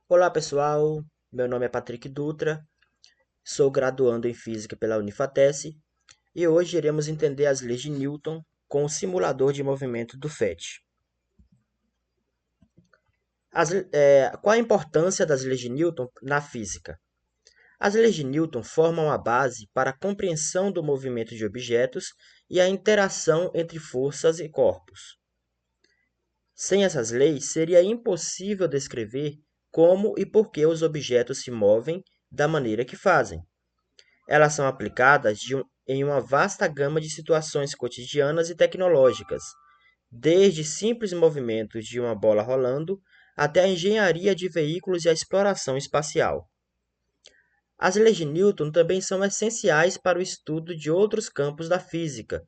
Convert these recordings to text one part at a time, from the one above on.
Olá pessoal, meu nome é Patrick Dutra, sou graduando em Física pela Unifatesc e hoje iremos entender as leis de Newton com o simulador de movimento do FET. Qual a importância das leis de Newton na física? As leis de Newton formam a base para a compreensão do movimento de objetos e a interação entre forças e corpos. Sem essas leis, seria impossível descrever como e por que os objetos se movem da maneira que fazem. Elas são aplicadas em uma vasta gama de situações cotidianas e tecnológicas, desde simples movimentos de uma bola rolando até a engenharia de veículos e a exploração espacial. As leis de Newton também são essenciais para o estudo de outros campos da física,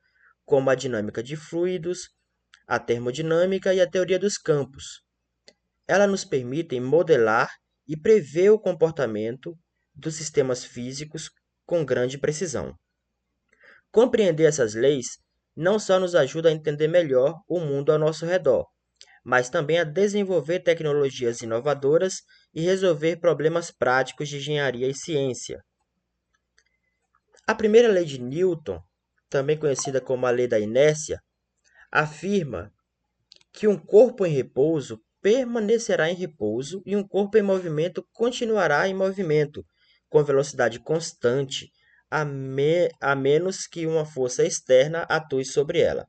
como a dinâmica de fluidos, a termodinâmica e a teoria dos campos. Elas nos permitem modelar e prever o comportamento dos sistemas físicos com grande precisão. Compreender essas leis não só nos ajuda a entender melhor o mundo ao nosso redor, mas também a desenvolver tecnologias inovadoras e resolver problemas práticos de engenharia e ciência. A primeira lei de Newton, também conhecida como a lei da inércia, afirma que um corpo em repouso permanecerá em repouso e um corpo em movimento continuará em movimento, com velocidade constante, a menos que uma força externa atue sobre ela.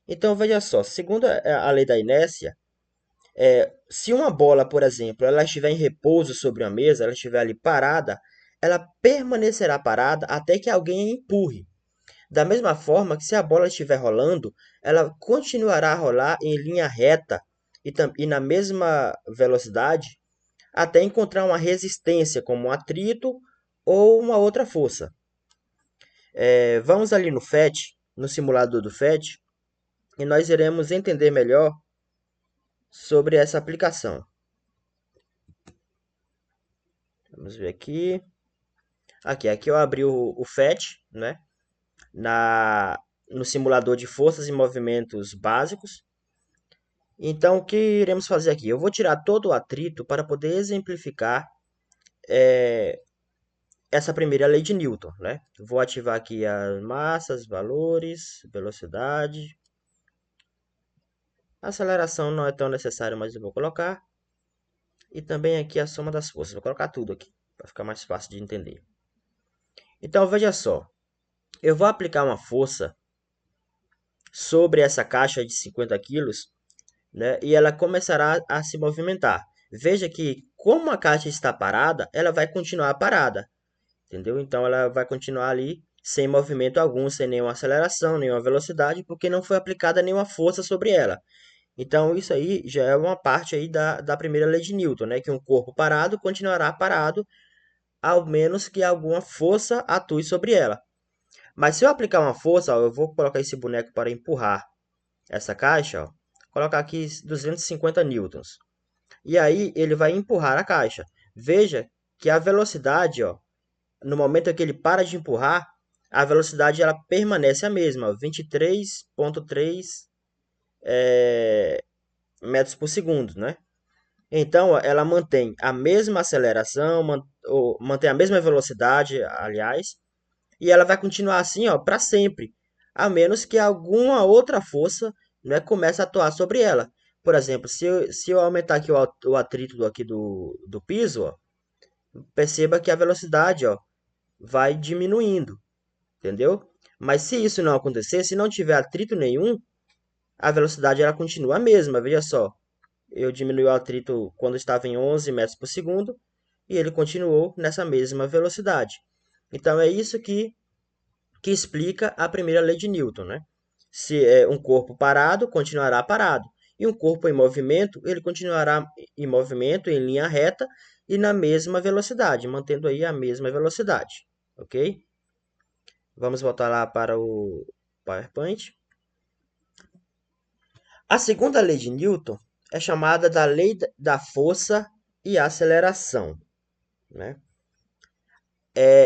Então, veja só, segundo a lei da inércia, se uma bola, por exemplo, ela estiver em repouso sobre uma mesa, ela estiver ali parada, ela permanecerá parada até que alguém a empurre. Da mesma forma que se a bola estiver rolando, ela continuará a rolar em linha reta e na mesma velocidade até encontrar uma resistência, como um atrito ou uma outra força. Vamos ali no FET, no simulador do FET, e nós iremos entender melhor sobre essa aplicação. Vamos ver aqui. Aqui eu abri o FET, né? No simulador de forças e movimentos básicos. Então, o que iremos fazer aqui? Eu vou tirar todo o atrito para poder exemplificar essa primeira lei de Newton, né? Vou ativar aqui as massas, valores, velocidade. A aceleração não é tão necessária, mas eu vou colocar. E também aqui a soma das forças. Vou colocar tudo aqui, para ficar mais fácil de entender. Então, veja só. Eu vou aplicar uma força sobre essa caixa de 50 quilos, né? E ela começará a se movimentar. Veja que, como a caixa está parada, ela vai continuar parada, entendeu? Então, ela vai continuar ali sem movimento algum, sem nenhuma aceleração, nenhuma velocidade, porque não foi aplicada nenhuma força sobre ela. Então, isso aí já é uma parte aí da primeira lei de Newton, né? Que um corpo parado continuará parado, ao menos que alguma força atue sobre ela. Mas se eu aplicar uma força, ó, eu vou colocar esse boneco para empurrar essa caixa, ó, colocar aqui 250 newtons. E aí ele vai empurrar a caixa. Veja que a velocidade, ó, no momento em que ele para de empurrar, a velocidade ela permanece a mesma, 23,3 metros por segundo, né? Então, ó, ela mantém a mesma aceleração, mantém a mesma velocidade, aliás, e ela vai continuar assim, ó, para sempre, a menos que alguma outra força, né, comece a atuar sobre ela. Por exemplo, se eu aumentar aqui o atrito aqui do piso, ó, perceba que a velocidade, ó, vai diminuindo, entendeu? Mas se isso não acontecer, se não tiver atrito nenhum, a velocidade ela continua a mesma. Veja só, eu diminui o atrito quando estava em 11 metros por segundo e ele continuou nessa mesma velocidade. Então é isso que explica a primeira lei de Newton, né? Se é um corpo parado, continuará parado. E um corpo em movimento, ele continuará em movimento, em linha reta e na mesma velocidade, mantendo aí a mesma velocidade, ok? Vamos voltar lá para o PowerPoint. A segunda lei de Newton é chamada da lei da força e aceleração, né?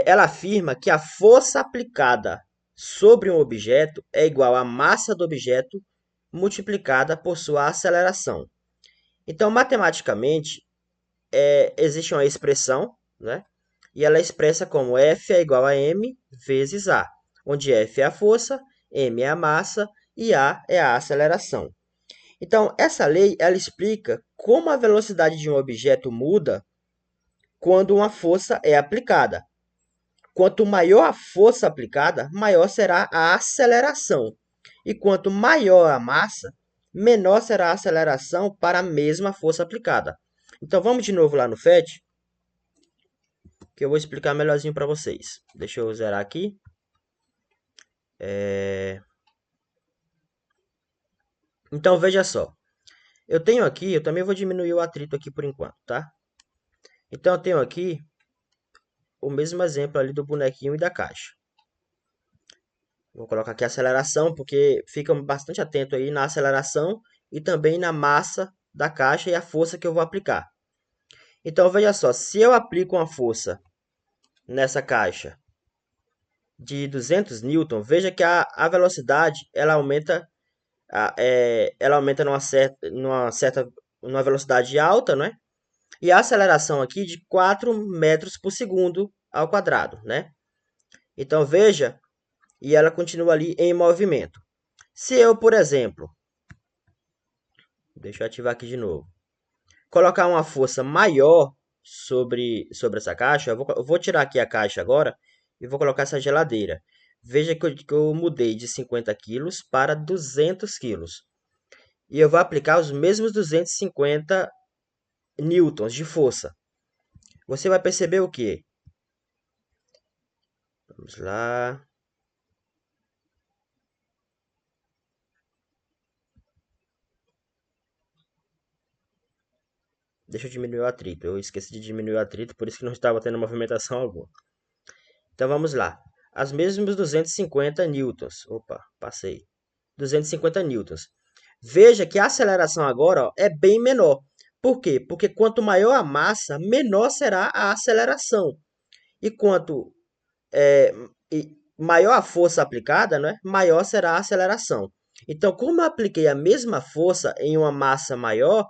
Ela afirma que a força aplicada sobre um objeto é igual à massa do objeto multiplicada por sua aceleração. Então, matematicamente, existe uma expressão, né? E ela é expressa como F é igual a m vezes a, onde F é a força, m é a massa e a é a aceleração. Então, essa lei ela explica como a velocidade de um objeto muda quando uma força é aplicada. Quanto maior a força aplicada, maior será a aceleração. E quanto maior a massa, menor será a aceleração para a mesma força aplicada. Então vamos de novo lá no FET, que eu vou explicar melhorzinho para vocês. Deixa eu zerar aqui. Então veja só. Eu tenho aqui, eu também vou diminuir o atrito aqui por enquanto, tá? Então eu tenho aqui o mesmo exemplo ali do bonequinho e da caixa. Vou colocar aqui a aceleração, porque fica bastante atento aí na aceleração e também na massa da caixa e a força que eu vou aplicar. Então, veja só, se eu aplico uma força nessa caixa de 200 newton, veja que a velocidade ela aumenta, ela aumenta numa velocidade alta, né? E a aceleração aqui de 4 metros por segundo ao quadrado, né? Então, veja, e ela continua ali em movimento. Se eu, por exemplo, deixa eu ativar aqui de novo, colocar uma força maior sobre essa caixa, eu vou tirar aqui a caixa agora e vou colocar essa geladeira. Veja que eu mudei de 50 quilos para 200 quilos. E eu vou aplicar os mesmos 250 newtons de força. Você vai perceber o quê? Vamos lá. Deixa eu diminuir o atrito. Eu esqueci de diminuir o atrito, por isso que não estava tendo movimentação alguma. Então vamos lá. As mesmas 250 newtons. Opa, passei. 250 newtons. Veja que a aceleração agora ó, é bem menor. Por quê? Porque quanto maior a massa, menor será a aceleração. E quanto é, maior a força aplicada, né, maior será a aceleração. Então, como eu apliquei a mesma força em uma massa maior,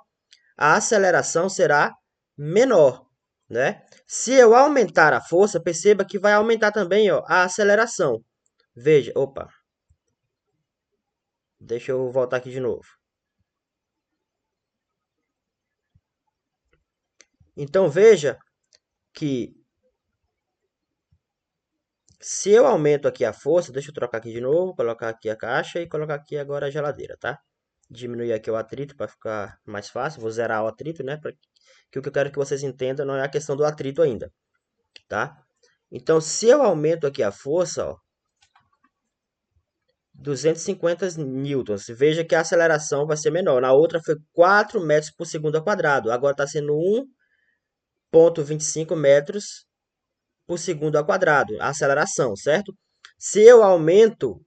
a aceleração será menor, né? Se eu aumentar a força, perceba que vai aumentar também, ó, a aceleração. Veja, opa, deixa eu voltar aqui de novo. Então veja que se eu aumento aqui a força, deixa eu trocar aqui de novo, colocar aqui a caixa e colocar aqui agora a geladeira, tá? Diminuir aqui o atrito para ficar mais fácil, vou zerar o atrito, né? Que o que eu quero que vocês entendam não é a questão do atrito ainda, tá? Então, se eu aumento aqui a força, ó, 250 newtons. Veja que a aceleração vai ser menor. Na outra foi 4 metros por segundo ao quadrado. Agora está sendo 1,25 metros por segundo ao quadrado. A aceleração, certo? Se eu aumento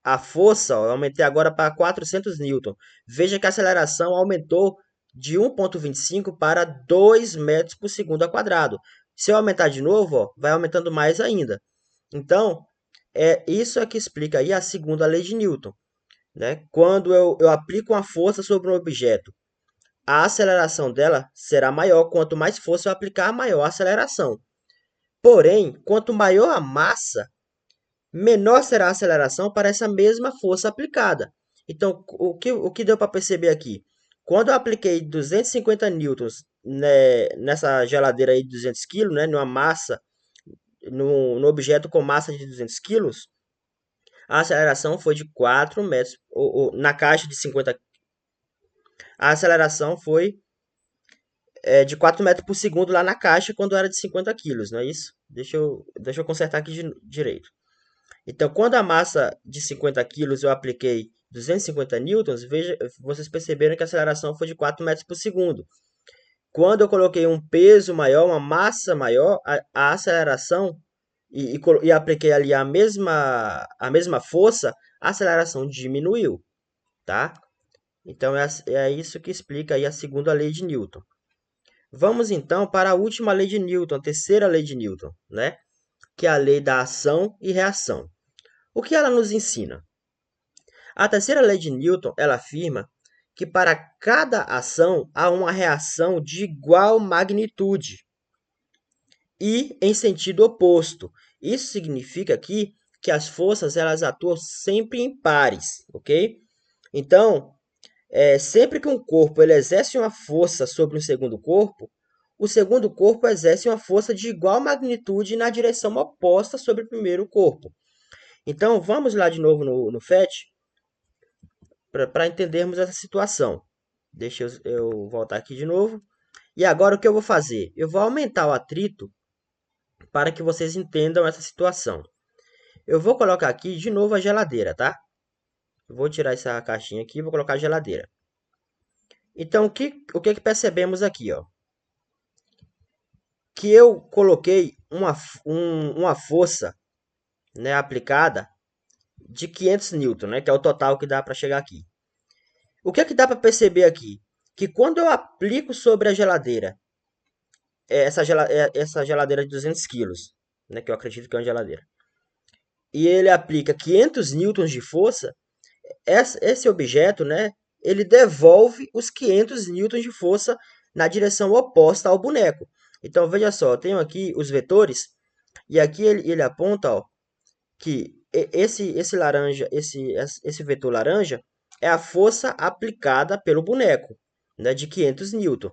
a força, ó, eu aumentei agora para 400 newton. Veja que a aceleração aumentou de 1,25 para 2 metros por segundo ao quadrado. Se eu aumentar de novo, ó, vai aumentando mais ainda. Então, isso é que explica aí a segunda lei de Newton, né? Quando eu aplico uma força sobre um objeto, a aceleração dela será maior. Quanto mais força eu aplicar, maior a aceleração. Porém, quanto maior a massa, menor será a aceleração para essa mesma força aplicada. Então, o que deu para perceber aqui? Quando eu apliquei 250 newtons, né, nessa geladeira aí de 200 kg, né, numa massa, no objeto com massa de 200 quilos, a aceleração foi de 4 metros, na caixa de 50, a aceleração foi de 4 metros por segundo lá na caixa quando era de 50 quilos, não é isso? Deixa eu consertar aqui direito. Então, quando a massa de 50 quilos eu apliquei 250 newtons, veja, vocês perceberam que a aceleração foi de 4 metros por segundo. Quando eu coloquei um peso maior, uma massa maior, a aceleração, e apliquei ali a mesma força, a aceleração diminuiu, tá? Então, é isso que explica aí a segunda lei de Newton. Vamos então para a última lei de Newton, a terceira lei de Newton, né? Que é a lei da ação e reação. O que ela nos ensina? A terceira lei de Newton, ela afirma que para cada ação há uma reação de igual magnitude e em sentido oposto. Isso significa aqui que as forças elas atuam sempre em pares, ok? Então, sempre que um corpo ele exerce uma força sobre um segundo corpo, o segundo corpo exerce uma força de igual magnitude na direção oposta sobre o primeiro corpo. Então, vamos lá de novo no FET para entendermos essa situação. Deixa eu voltar aqui de novo. E agora o que eu vou fazer? Eu vou aumentar o atrito para que vocês entendam essa situação. Eu vou colocar aqui de novo a geladeira, tá? Eu vou tirar essa caixinha aqui e vou colocar a geladeira. Então, o que percebemos aqui, ó? Que eu coloquei uma força, né, aplicada de 500 newton, né, que é o total que dá para chegar aqui. O que dá para perceber aqui? Que quando eu aplico sobre a geladeira, essa geladeira de 200 quilos, né, que eu acredito que é uma geladeira, e ele aplica 500 newtons de força, esse objeto, né, ele devolve os 500 newtons de força na direção oposta ao boneco. Então, veja só, eu tenho aqui os vetores, e aqui ele aponta, ó, que esse laranja, esse vetor laranja é a força aplicada pelo boneco, né, de 500 newton.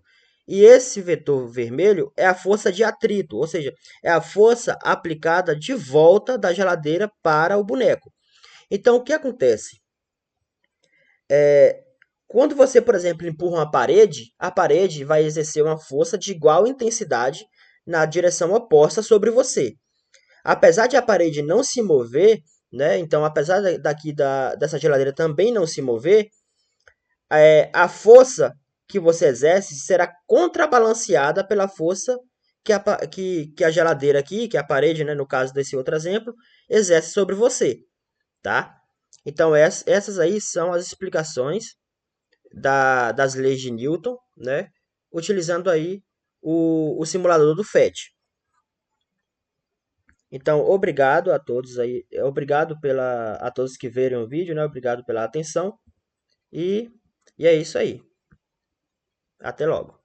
E esse vetor vermelho é a força de atrito, ou seja, é a força aplicada de volta da geladeira para o boneco. Então, o que acontece? Quando você, por exemplo, empurra uma parede, a parede vai exercer uma força de igual intensidade na direção oposta sobre você. Apesar de a parede não se mover, né? Então, apesar dessa geladeira também não se mover, a força que você exerce será contrabalanceada pela força que a geladeira aqui, que a parede, né, no caso desse outro exemplo, exerce sobre você, tá? Então, essas aí são as explicações das leis de Newton, né? Utilizando aí o simulador do FET. Então, obrigado a todos aí, obrigado a todos que viram o vídeo, né? Obrigado pela atenção e, e é isso aí. Até logo.